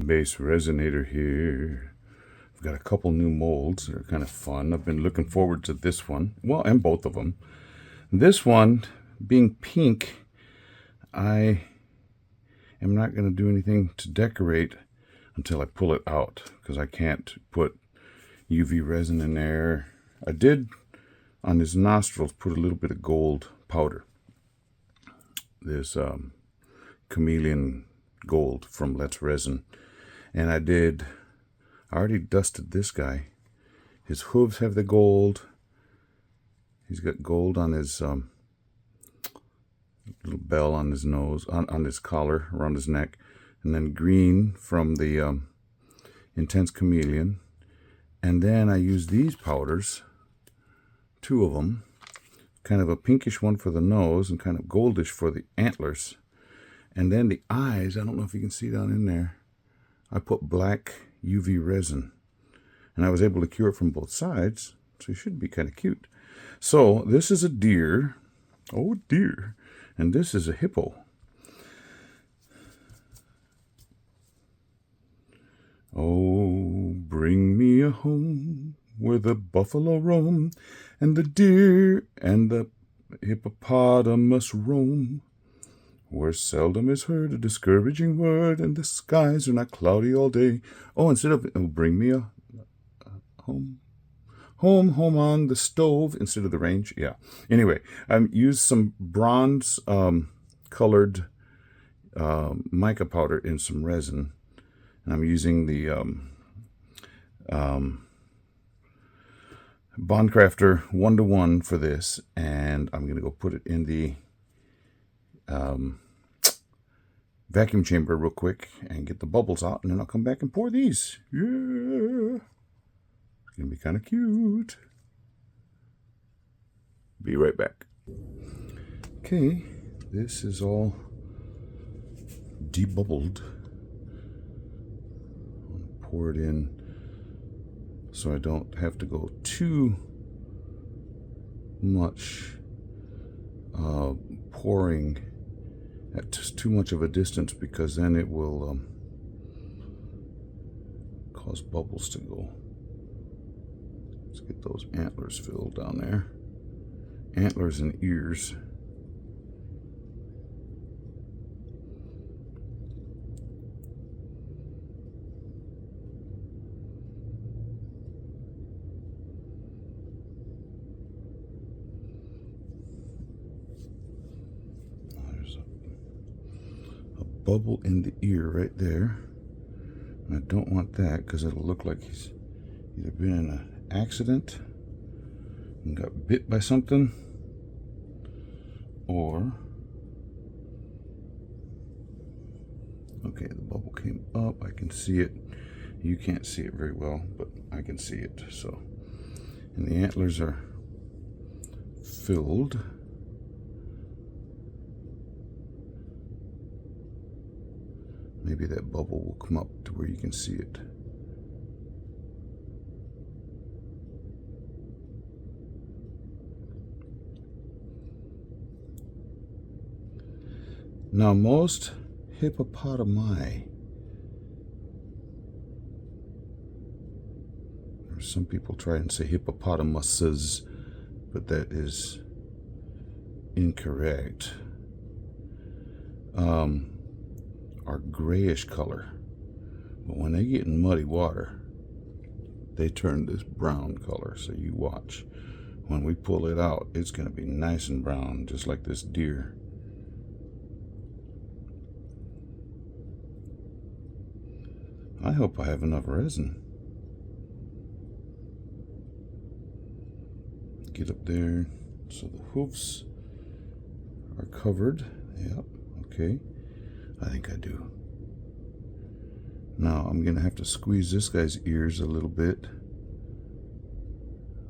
BassResinator here. I've got a couple new molds that are kind of fun. I've been looking forward to this one. Well, and both of them. This one, being pink, I am not going to do anything to decorate until I pull it out, because I can't put UV resin in there. I did, on his nostrils, put a little bit of gold powder. This chameleon gold from Let's Resin. And I already dusted this guy. His hooves have the gold. He's got gold on his little bell on his nose, on his collar, around his neck. And then green from the Intense Chameleon. And then I use these powders, 2 of them. Kind of a pinkish one for the nose and kind of goldish for the antlers. And then the eyes, I don't know if you can see down in there, I put black UV resin. And I was able to cure it from both sides, so it should be kind of cute. So this is a deer. Oh dear. And this is a hippo. Oh, bring me a home where the buffalo roam, and the deer and the hippopotamus roam, where seldom is heard a discouraging word, and the skies are not cloudy all day. Oh, instead of bring me a home on the stove instead of the range. Yeah. Anyway, I used some bronze colored mica powder in some resin, and I'm using the Bondcrafter 1-to-1 for this, and I'm going to go put it in the vacuum chamber real quick and get the bubbles out, and then I'll come back and pour these. Yeah, it's going to be kind of cute. Be right back. Okay, this is all debubbled. I'll pour it in so I don't have to go too much pouring at just too much of a distance, because then it will cause bubbles to go. Let's get those antlers filled down there. Antlers and ears. Bubble in the ear right there. And I don't want that, because it'll look like he's either been in an accident and got bit by something, or okay, the bubble came up. I can see it. You can't see it very well, but I can see it. So, and the antlers are filled. Maybe that bubble will come up to where you can see it. Now, most hippopotami, or some people try and say hippopotamuses, but that is incorrect, are grayish color, but when they get in muddy water, they turn this brown color. So you watch. When we pull it out, it's going to be nice and brown, just like this deer. I hope I have enough resin. Get up there so the hoofs are covered. Yep, okay. I think I do. Now I'm going to have to squeeze this guy's ears a little bit.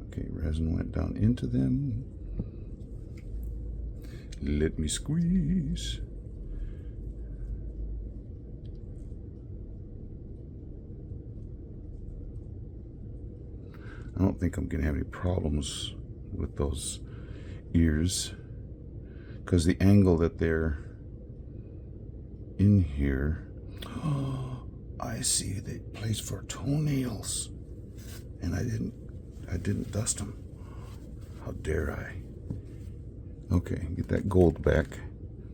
Okay, resin went down into them. Let me squeeze. I don't think I'm going to have any problems with those ears, because the angle that they're in here. I see the place for toenails, and I didn't dust them. How dare I? Okay, get that gold back.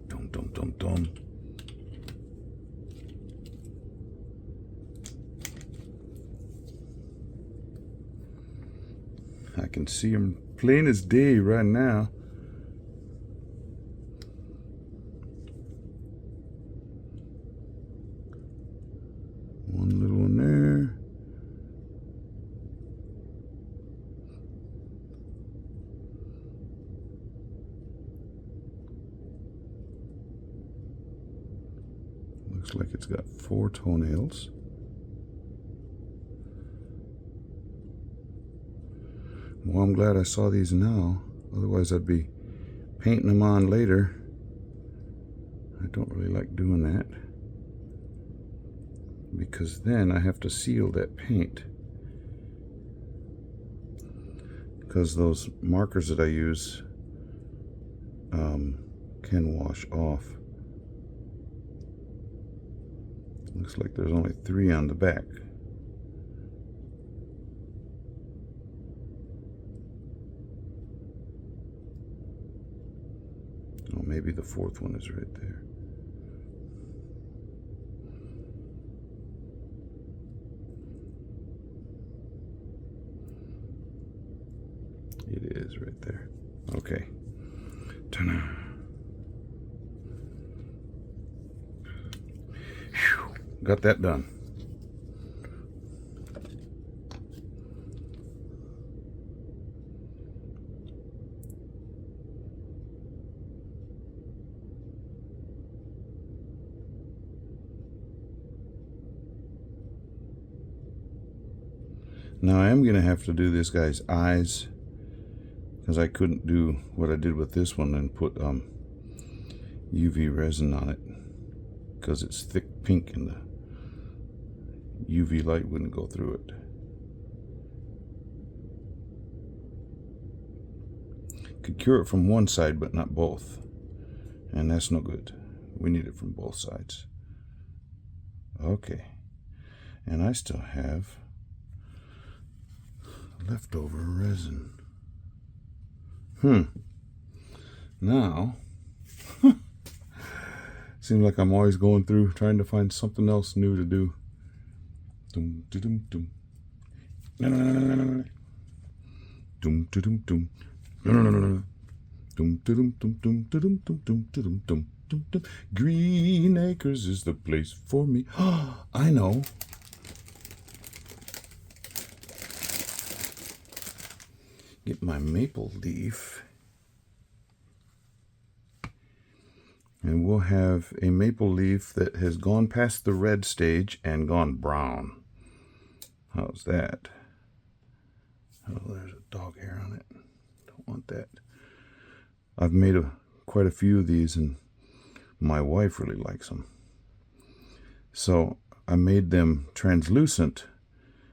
Dum dum dum dum. I can see them plain as day right now. One little one there. Looks like it's got 4 toenails. Well, I'm glad I saw these now. Otherwise, I'd be painting them on later. I don't really like doing that, because then I have to seal that paint. Because those markers that I use can wash off. Looks like there's only 3 on the back. Oh, maybe the 4th one is right there. It is right there. Okay. Ta-da. Whew. Got that done. Now I am going to have to do this guy's eyes, because I couldn't do what I did with this one and put UV resin on it, because it's thick pink and the UV light wouldn't go through it. Could cure it from one side but not both, and that's no good. We need it from both sides. Okay, and I still have leftover resin. Now, seems like I'm always going through trying to find something else new to do. Dum dum dum. No no no no no no. Dum dum dum. No no no no no. Dum dum dum dum dum dum dum dum dum dum. Green Acres is the place for me. I know. Get my maple leaf, and we'll have a maple leaf that has gone past the red stage and gone brown. How's that? Oh, there's a dog hair on it. Don't want that. I've made quite a few of these, and my wife really likes them. So I made them translucent,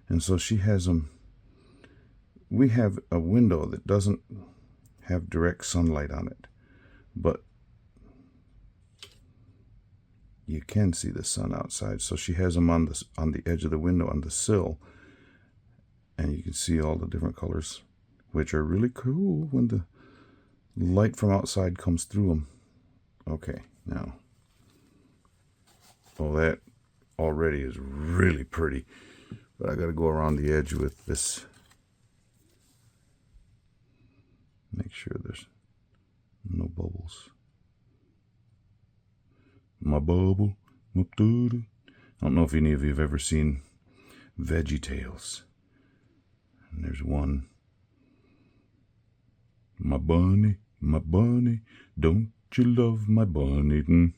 and so she has them. We have a window that doesn't have direct sunlight on it, but you can see the sun outside. So she has them on the edge of the window on the sill, and you can see all the different colors, which are really cool when the light from outside comes through them. Okay, now, oh, that already is really pretty, but I got to go around the edge with this. Make sure there's no bubbles. My bubble. I don't know if any of you have ever seen VeggieTales. And there's one. My bunny, don't you love my bunny?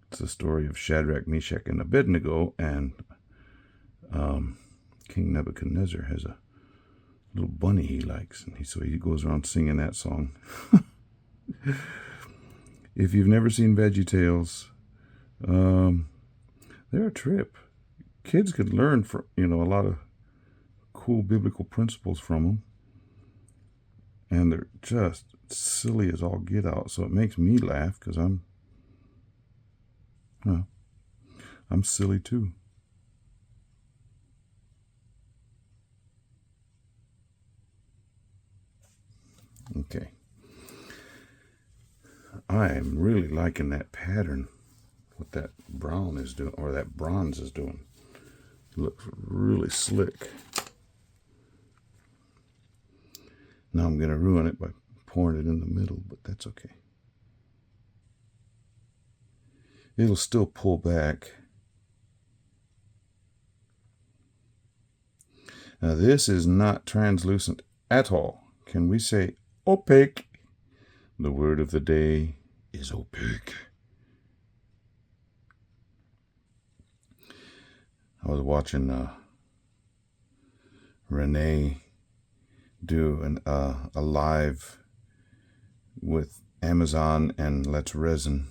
It's the story of Shadrach, Meshach, and Abednego, and King Nebuchadnezzar has a little bunny he likes, and so he goes around singing that song. If you've never seen VeggieTales, they're a trip. Kids could learn from a lot of cool biblical principles from them, and they're just silly as all get out. So it makes me laugh because I'm Well, I'm silly too. Okay. I am really liking that pattern, what that brown is doing, or that bronze is doing. It looks really slick. Now I'm going to ruin it by pouring it in the middle, but that's okay. It'll still pull back. Now this is not translucent at all. Can we say opaque? The word of the day is opaque. I was watching Renee do a live with Amazon and Let's Resin,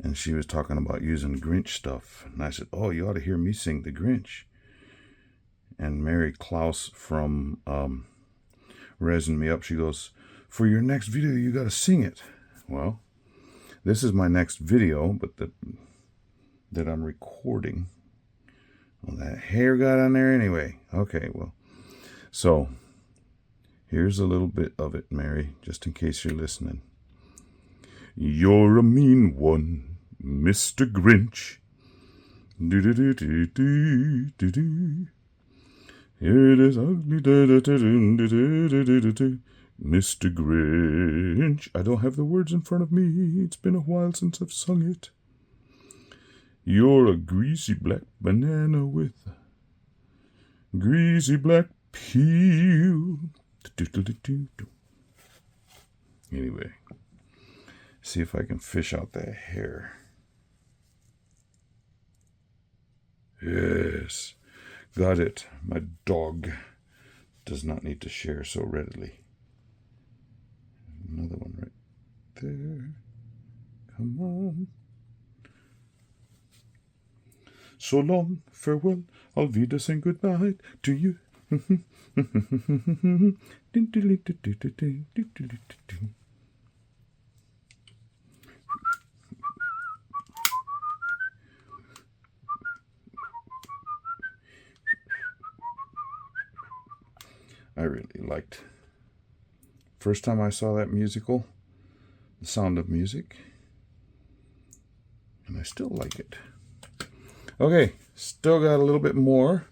and she was talking about using Grinch stuff, and I said, oh, you ought to hear me sing the Grinch. And Mary Klaus from Resin me up. She goes, for your next video you got to sing it. Well, this is my next video, but that I'm recording. Well, that hair got on there anyway. Okay, well, so here's a little bit of it, Mary, just in case you're listening. You're a mean one, Mr. Grinch. Do do do do do do do. It is ugly, Mr. Grinch. I don't have the words in front of me. It's been a while since I've sung it. You're a greasy black banana with a greasy black peel. Anyway, see if I can fish out that hair. Yes. Got it. My dog does not need to share so readily. Another one right there. Come on. So long, farewell, Auf Wiedersehen, goodbye to you. I really liked. First time I saw that musical, The Sound of Music, and I still like it. Okay, still got a little bit more.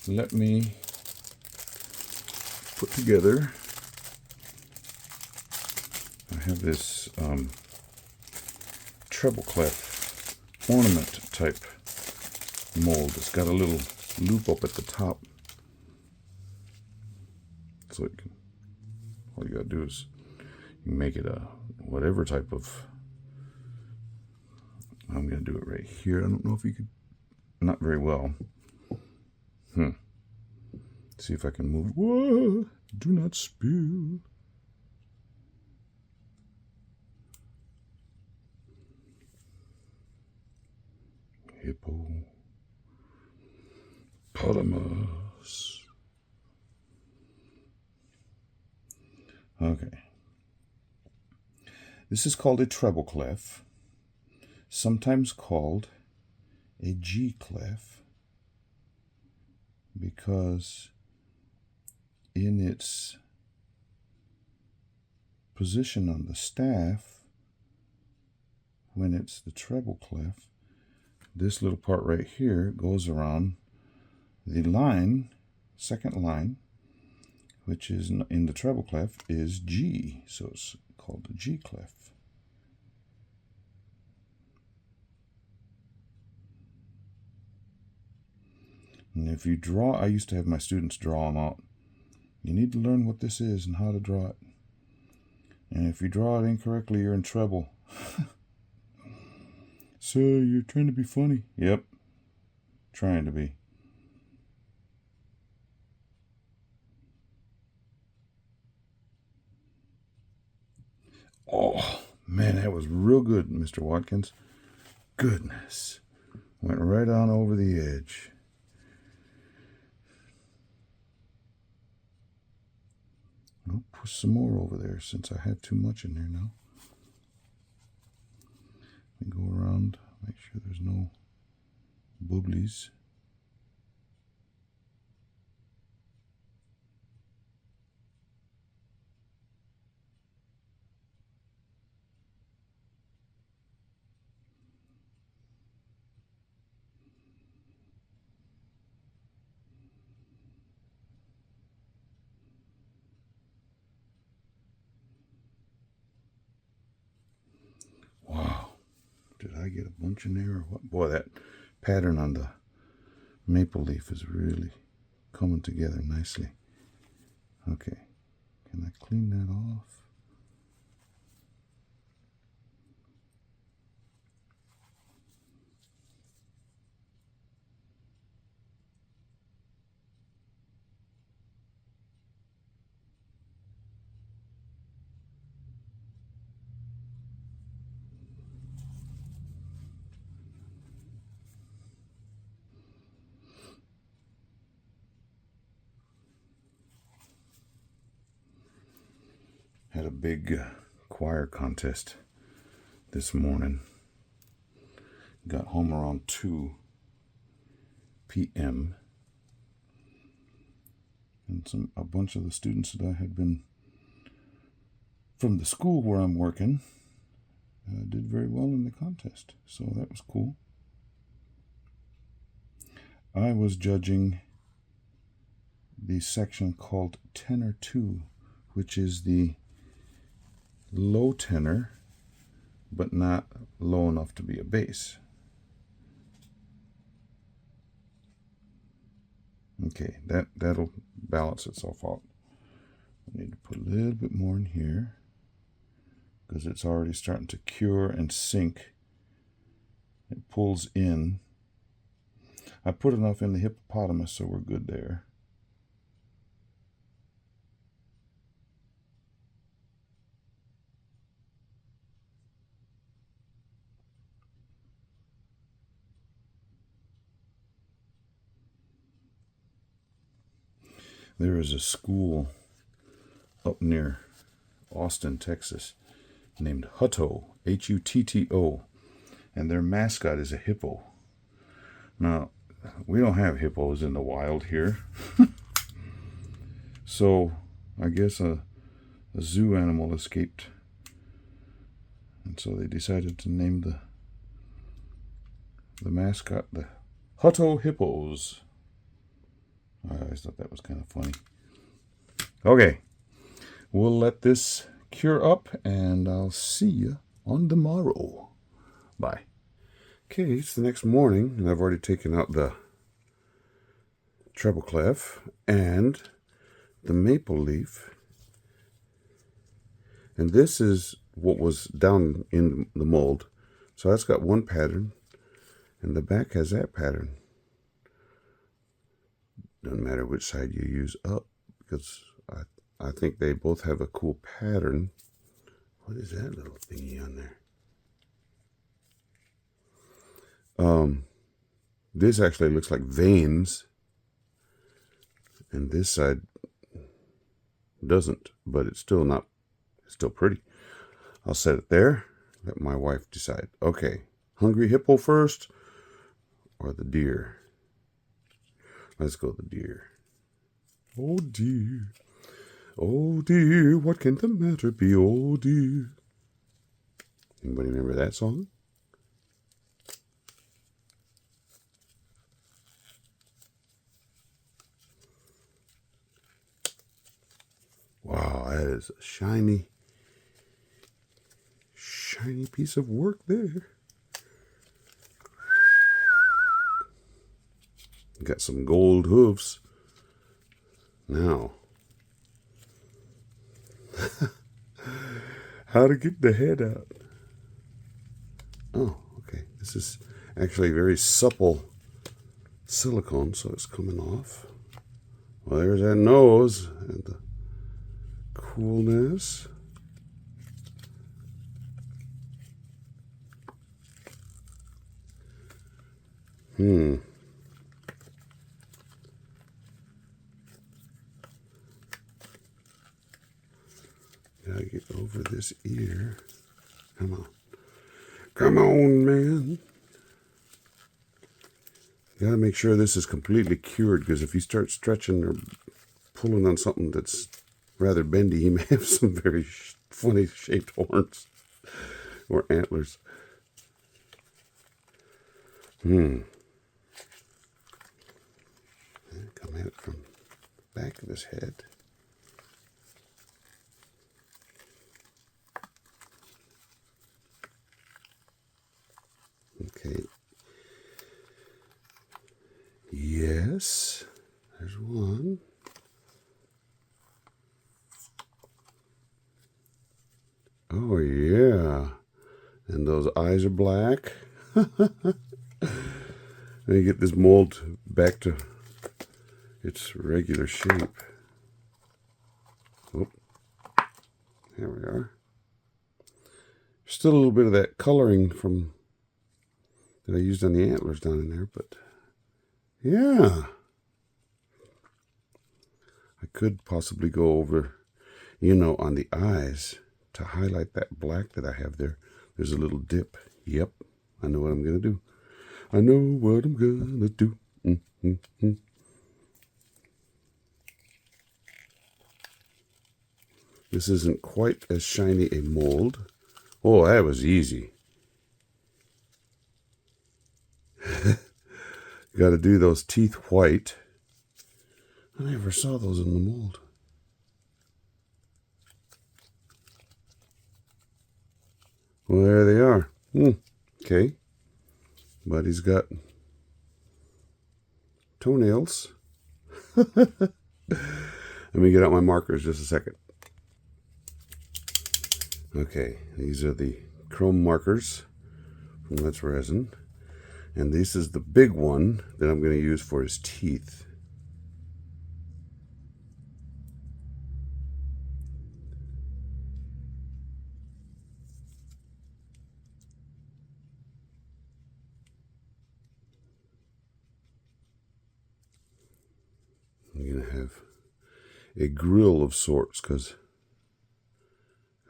Let me put together. I have this treble clef ornament type mold. It's got a little loop up at the top. So it can, all you gotta do is you make it a whatever type of. I'm gonna do it right here. I don't know if you could, not very well. See if I can move. Whoa! Do not spill. Hippopotamus. Okay. This is called a treble clef, sometimes called a G clef, because in its position on the staff, when it's the treble clef, this little part right here goes around the line, second line, which is in the treble clef is G, so it's called the G clef. And if you draw, I used to have my students draw them out. You need to learn what this is and how to draw it. And if you draw it incorrectly, you're in trouble. So you're trying to be funny? Yep, trying to be. Oh, man, that was real good, Mr. Watkins. Goodness. Went right on over the edge. I'll push some more over there since I have too much in there now. Let me go around, make sure there's no bubblies. Wow, did I get a bunch in there or what? Boy, that pattern on the maple leaf is really coming together nicely. Okay, can I clean that off? Had a big choir contest this morning. Got home around 2 p.m. and a bunch of the students that I had been from the school where I'm working did very well in the contest, so that was cool. I was judging the section called Tenor 2, which is the low tenor, but not low enough to be a bass. Okay, that'll balance itself out. I need to put a little bit more in here because it's already starting to cure and sink. It pulls in. I put enough in the hippopotamus, so we're good there. There is a school up near Austin, Texas, named Hutto, Hutto, and their mascot is a hippo. Now, we don't have hippos in the wild here, so I guess a zoo animal escaped, and so they decided to name the mascot the Hutto Hippos. I always thought that was kind of funny. Okay, we'll let this cure up, and I'll see you on the morrow. Bye. Okay, it's the next morning, and I've already taken out the treble clef and the maple leaf. And this is what was down in the mold. So that's got one pattern, and the back has that pattern. Doesn't matter which side you use up, because I think they both have a cool pattern. What is that little thingy on there? This actually looks like veins, and this side doesn't, but it's still pretty. I'll set it there, let my wife decide. Okay, hungry hippo first or the deer? Let's go the deer. Oh dear, oh dear, what can the matter be? Oh dear. Anybody remember that song? Wow, that is a shiny piece of work there. Got some gold hooves. Now, how to get the head out? Oh, okay. This is actually very supple silicone, so it's coming off. Well, there's that nose and the coolness. Gotta get over this ear. Come on. Come on, man. You gotta make sure this is completely cured, because if you start stretching or pulling on something that's rather bendy, he may have some very funny shaped horns or antlers. Come at it from the back of his head. Okay. Yes, there's one. Oh, yeah. And those eyes are black. Let me get this mold back to its regular shape. Oh, there we are. Still a little bit of that coloring from that I used on the antlers down in there, but yeah. I could possibly go over, on the eyes to highlight that black that I have there. There's a little dip. Yep, I know what I'm going to do. I know what I'm going to do. This isn't quite as shiny a mold. Oh, that was easy. Got to do those teeth white. I never saw those in the mold. Well, there they are. Okay. But he's got toenails. Let me get out my markers just a second. Okay, these are the chrome markers from Let's Resin. And this is the big one that I'm going to use for his teeth. I'm going to have a grill of sorts because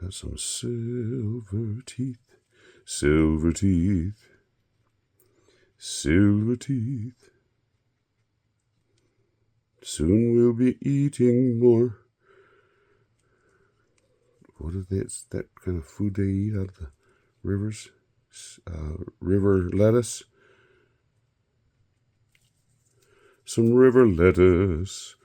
got some silver teeth, silver teeth, silver teeth. Soon we'll be eating more. What are they? It's that kind of food they eat out of the rivers. River lettuce. Some river lettuce.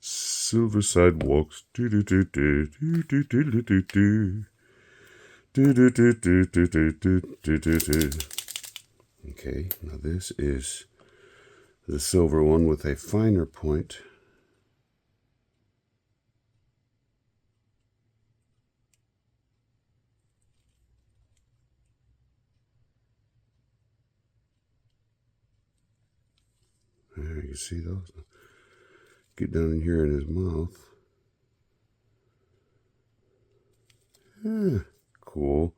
Silver sidewalks. Okay, now this is the silver one with a finer point. There, you can see those. Get down in here in his mouth. Yeah, cool.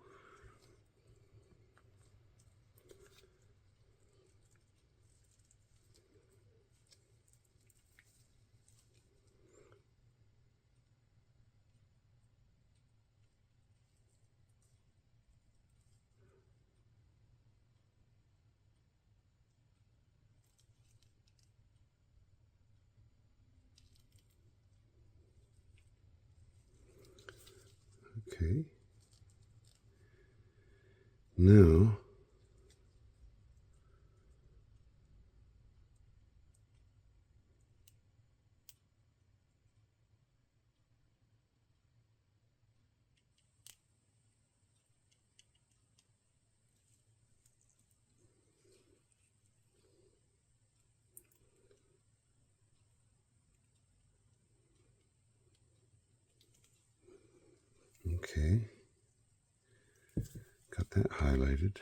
Okay. Now, okay. Got that highlighted.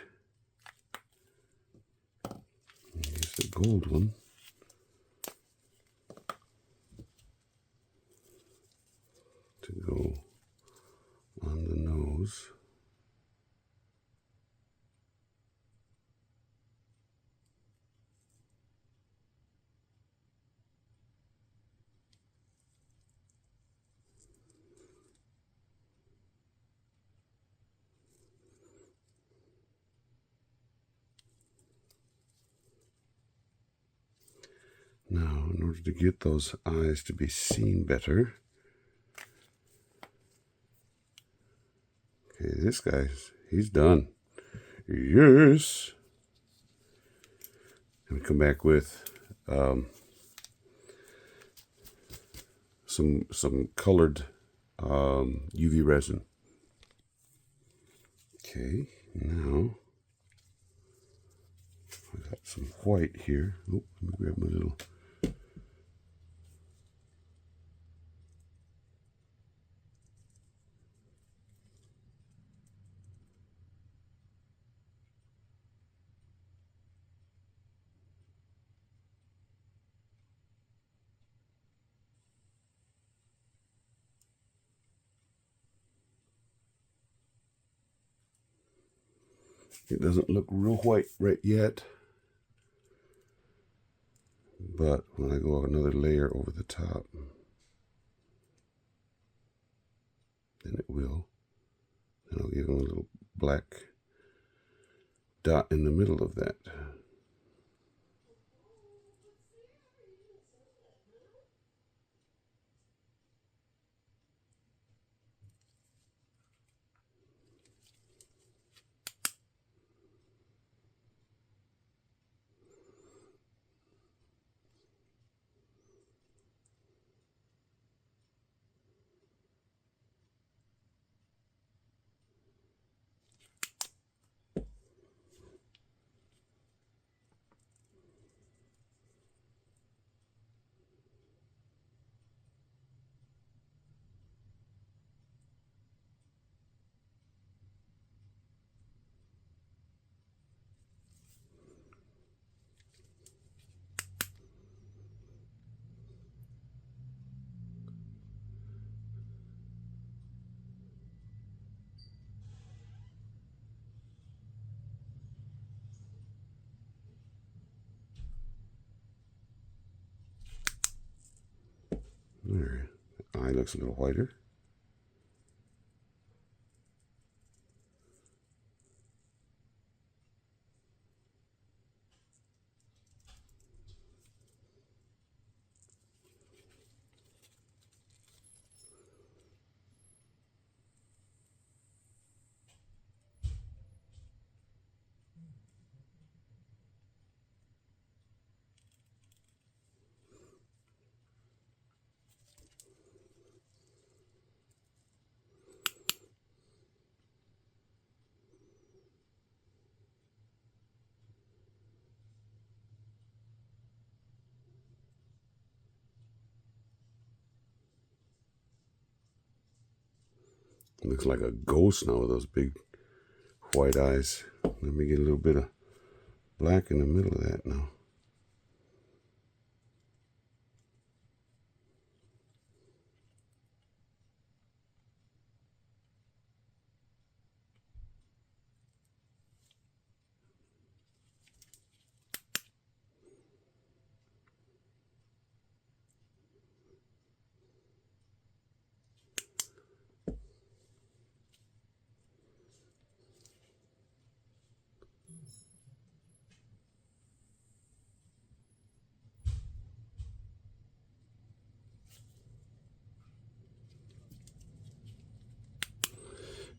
Use the gold one. To go on the nose. Now, in order to get those eyes to be seen better, okay, this guy's, he's done. Yes. And we come back with some colored UV resin. Okay, now I got some white here. Oh, let me grab my little. It doesn't look real white right yet, but when I go another layer over the top, then it will. And I'll give them a little black dot in the middle of that. There, the eye looks a little whiter. It looks like a ghost now with those big white eyes. Let me get a little bit of black in the middle of that now.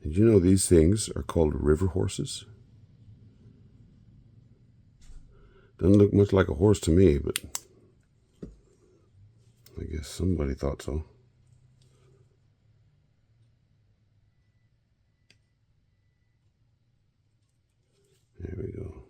Did you know these things are called river horses? Doesn't look much like a horse to me, but I guess somebody thought so. There we go.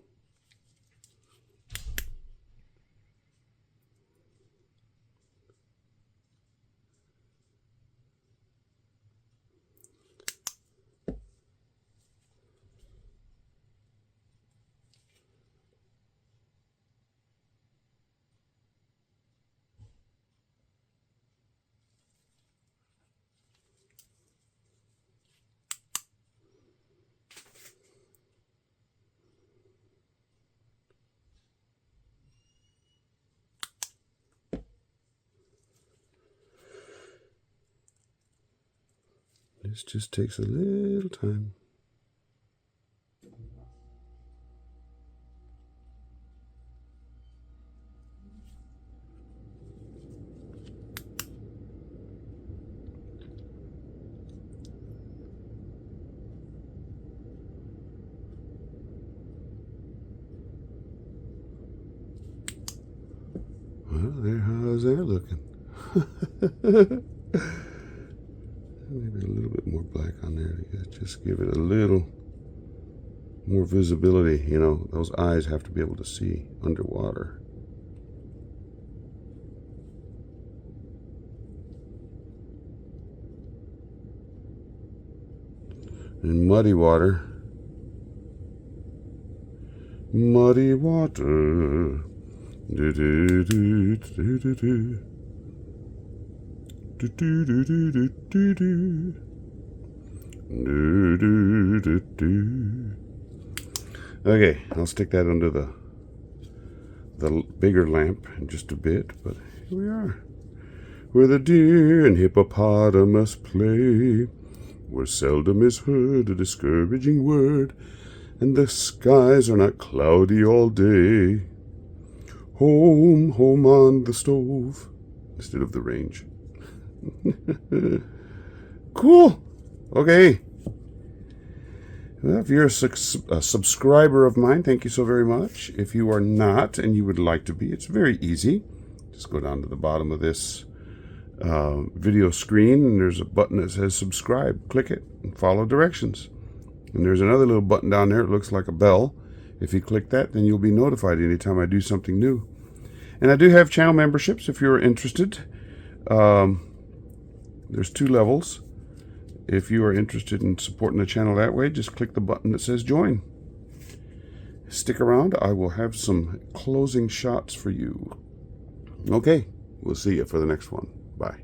This just takes a little time. Well, there, how's that looking? Maybe a little bit more black on there to just give it a little more visibility. You know, those eyes have to be able to see underwater. In muddy water. Muddy water. Do, do, do, do, do, do. Do, do, do, do, do, do, do. Do, do, do, do. Okay, I'll stick that under the bigger lamp in just a bit, but here we are. Where the deer and hippopotamus play, where seldom is heard a discouraging word, and the skies are not cloudy all day. Home, home on the stove, instead of the range. Cool. Okay. Well, if you're a subscriber of mine, thank you so very much. If you are not and you would like to be, it's very easy. Just go down to the bottom of this video screen, and there's a button that says subscribe. Click it and follow directions. And there's another little button down there. It looks like a bell. If you click that, then you'll be notified anytime I do something new. And I do have channel memberships if you're interested. There's 2 levels. If you are interested in supporting the channel that way, just click the button that says join. Stick around. I will have some closing shots for you. Okay, we'll see you for the next one. Bye.